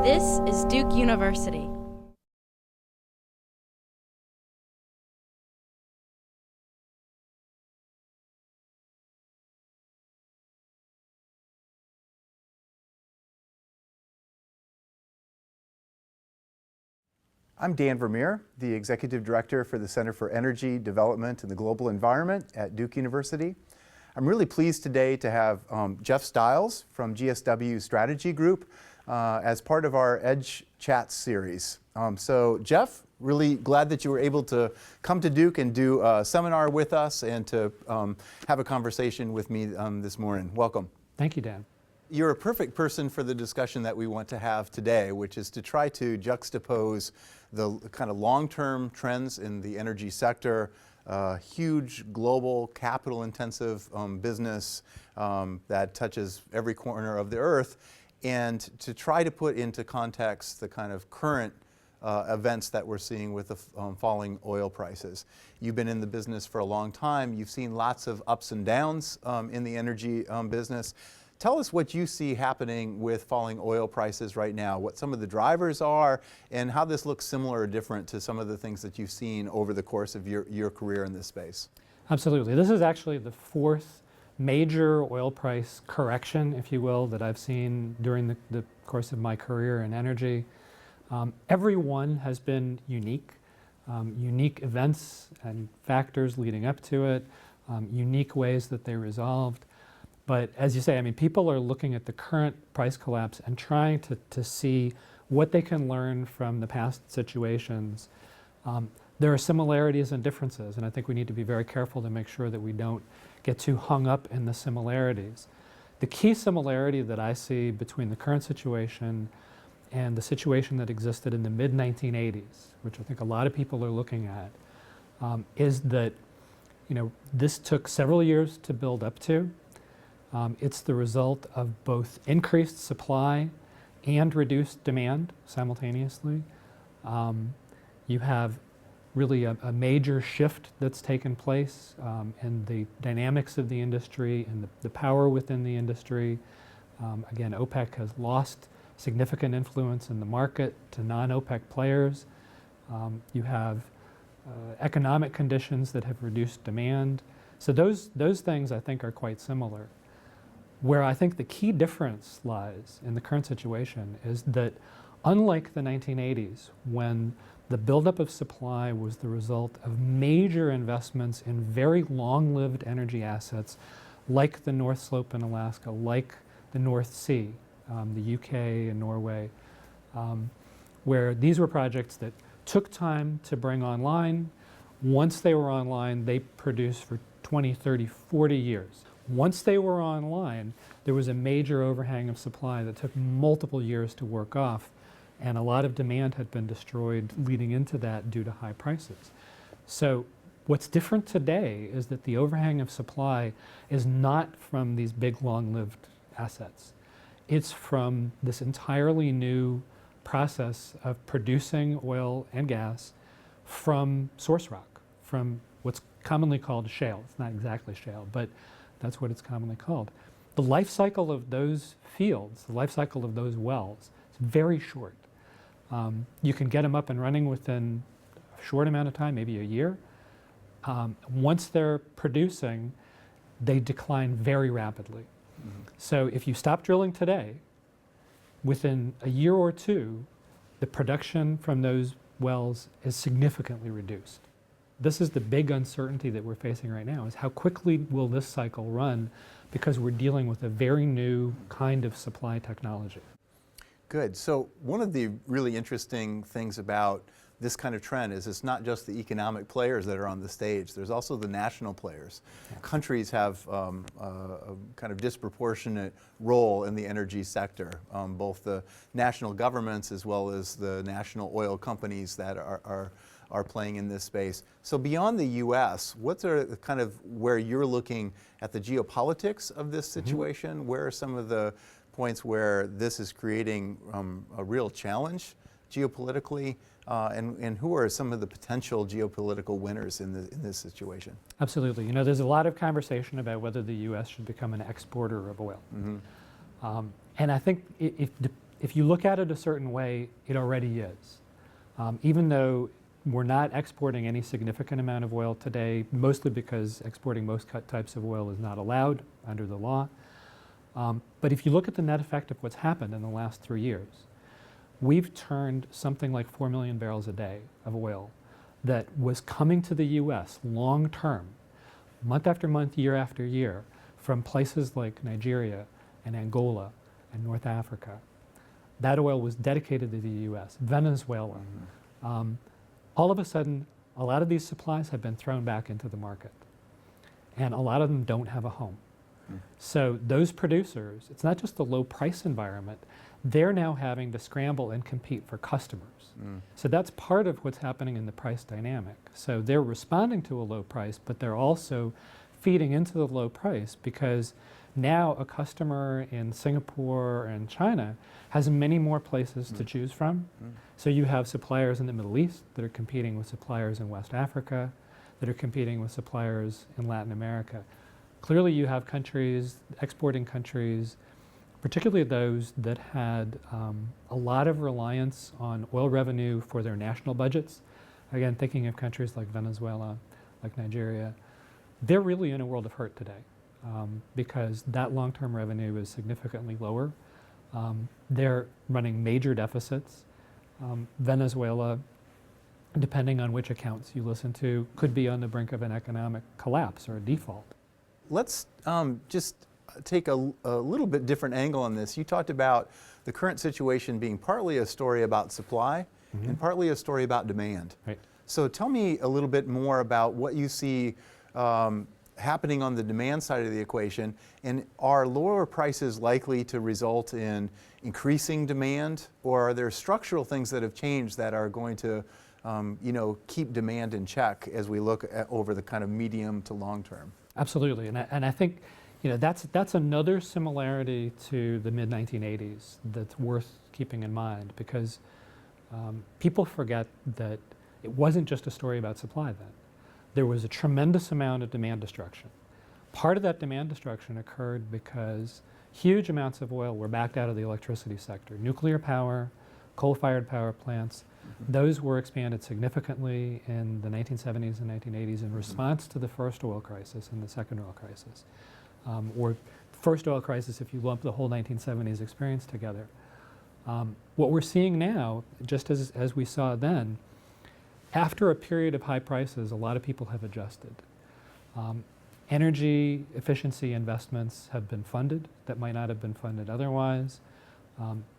This is Duke University. I'm Dan Vermeer, the Executive Director for the Center for Energy Development and the Global Environment at Duke University. I'm really pleased today to have Geoff Styles from GSW Strategy Group as part of our Edge Chats series. So Geoff, really glad that you were able to come to Duke and do a seminar with us and to have a conversation with me this morning. Welcome. Thank you, Dan. You're a perfect person for the discussion that we want to have today, which is to try to juxtapose the kind of long-term trends in the energy sector, huge global capital-intensive business that touches every corner of the earth, and to try to put into context the kind of current events that we're seeing with the falling oil prices. You've been in the business for a long time. You've seen lots of ups and downs in the energy business. Tell us what you see happening with falling oil prices right now, what some of the drivers are, and how this looks similar or different to some of the things that you've seen over the course of your career in this space. Absolutely. This is actually the fourth major oil price correction, if you will, that I've seen during the course of my career in energy. Every one has been unique. Unique events and factors leading up to it, unique ways that they resolved. But as you say, I mean, people are looking at the current price collapse and trying to see what they can learn from the past situations. There are similarities and differences, and I think we need to be very careful to make sure that we don't get too hung up in the similarities. The key similarity that I see between the current situation and the situation that existed in the mid-1980s, which I think a lot of people are looking at, is that, you know, this took several years to build up to. It's the result of both increased supply and reduced demand simultaneously. You have really a major shift that's taken place in the dynamics of the industry and the power within the industry. Again, OPEC has lost significant influence in the market to non-OPEC players. You have economic conditions that have reduced demand. So those things I think are quite similar. Where I think the key difference lies in the current situation is that unlike the 1980s, when the buildup of supply was the result of major investments in very long-lived energy assets like the North Slope in Alaska, like the North Sea, the UK and Norway, where these were projects that took time to bring online. Once they were online, they produced for 20, 30, 40 years. Once they were online, there was a major overhang of supply that took multiple years to work off, and a lot of demand had been destroyed leading into that due to high prices. So what's different today is that the overhang of supply is not from these big long-lived assets. It's from this entirely new process of producing oil and gas from source rock, from what's commonly called shale. It's not exactly shale, but that's what it's commonly called. The life cycle of those fields, the life cycle of those wells, is very short. You can get them up and running within a short amount of time, maybe a year. Once they're producing, they decline very rapidly. So if you stop drilling today, within a year or two, the production from those wells is significantly reduced. This is the big uncertainty that we're facing right now, is how quickly will this cycle run, because we're dealing with a very new kind of supply technology. Good. So one of the really interesting things about this kind of trend is it's not just the economic players that are on the stage, there's also the national players. Yeah. Countries have a kind of disproportionate role in the energy sector, both the national governments as well as the national oil companies that are playing in this space. So beyond the U.S., what's the kind of where you're looking at the geopolitics of this situation? Where are some of the points where this is creating a real challenge geopolitically? And who are some of the potential geopolitical winners in this situation? Absolutely. You know, there's a lot of conversation about whether the U.S. should become an exporter of oil. And I think If you look at it a certain way, it already is. Even though we're not exporting any significant amount of oil today, mostly because exporting most types of oil is not allowed under the law. But if you look at the net effect of what's happened in the last 3 years, we've turned something like 4 million barrels a day of oil that was coming to the U.S. long term, month after month, year after year, from places like Nigeria and Angola and North Africa. That oil was dedicated to the U.S., Venezuela. All of a sudden, a lot of these supplies have been thrown back into the market. And a lot of them don't have a home. So those producers, it's not just the low price environment, they're now having to scramble and compete for customers. So that's part of what's happening in the price dynamic. So they're responding to a low price, but they're also feeding into the low price because now a customer in Singapore and China has many more places to choose from. So you have suppliers in the Middle East that are competing with suppliers in West Africa, that are competing with suppliers in Latin America. Clearly you have countries, exporting countries, particularly those that had a lot of reliance on oil revenue for their national budgets. Again, thinking of countries like Venezuela, like Nigeria, they're really in a world of hurt today because that long-term revenue is significantly lower. They're running major deficits. Venezuela, depending on which accounts you listen to, could be on the brink of an economic collapse or a default. Let's just take a little bit different angle on this. You talked about the current situation being partly a story about supply and partly a story about demand. Right. So tell me a little bit more about what you see happening on the demand side of the equation, and are lower prices likely to result in increasing demand, or are there structural things that have changed that are going to keep demand in check as we look at over the kind of medium to long term? Absolutely, and I think that's another similarity to the mid-1980s that's worth keeping in mind, because people forget that it wasn't just a story about supply then. There was a tremendous amount of demand destruction. Part of that demand destruction occurred because huge amounts of oil were backed out of the electricity sector. Nuclear power, coal-fired power plants, those were expanded significantly in the 1970s and 1980s in response to the first oil crisis and the second oil crisis. Or first oil crisis if you lump the whole 1970s experience together. What we're seeing now, just as we saw then, after a period of high prices, a lot of people have adjusted. Energy efficiency investments have been funded that might not have been funded otherwise.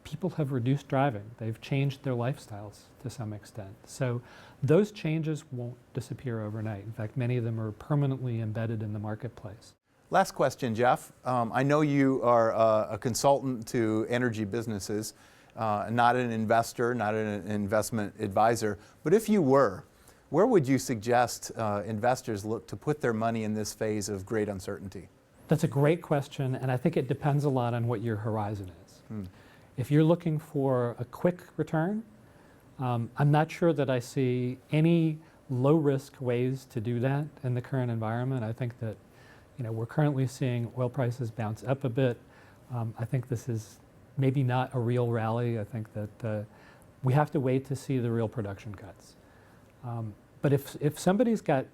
People have reduced driving. They've changed their lifestyles to some extent. So those changes won't disappear overnight. In fact, many of them are permanently embedded in the marketplace. Last question, Geoff. I know you are a consultant to energy businesses, not an investor, not an investment advisor, but if you were, where would you suggest investors look to put their money in this phase of great uncertainty? That's a great question, and I think it depends a lot on what your horizon is. If you're looking for a quick return, I'm not sure that I see any low-risk ways to do that in the current environment. I think that we're currently seeing oil prices bounce up a bit. I think this is maybe not a real rally. I think that we have to wait to see the real production cuts. But if somebody's got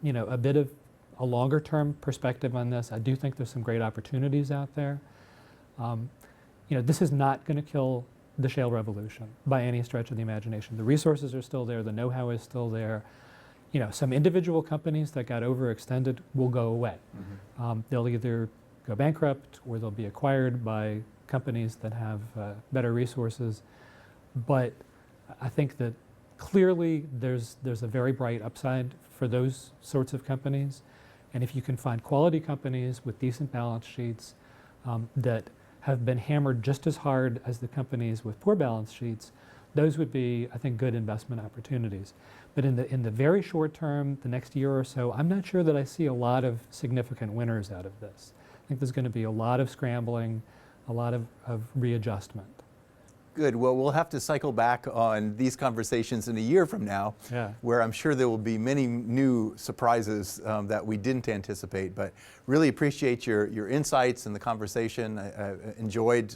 a bit of a longer-term perspective on this, I do think there's some great opportunities out there. This is not going to kill the shale revolution by any stretch of the imagination. The resources are still there. The know-how is still there. Some individual companies that got overextended will go away. They'll either go bankrupt or they'll be acquired by companies that have better resources. But I think that clearly there's a very bright upside for those sorts of companies. And if you can find quality companies with decent balance sheets that have been hammered just as hard as the companies with poor balance sheets, those would be, I think, good investment opportunities. But in the very short term, the next year or so, I'm not sure that I see a lot of significant winners out of this. I think there's going to be a lot of scrambling, a lot of readjustment. Good. Well, we'll have to cycle back on these conversations in a year from now, where I'm sure there will be many new surprises that we didn't anticipate. But really appreciate your insights and the conversation. I enjoyed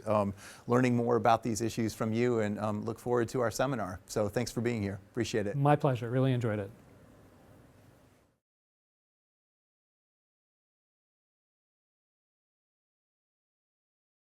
learning more about these issues from you, and look forward to our seminar. So thanks for being here. Appreciate it. My pleasure. Really enjoyed it.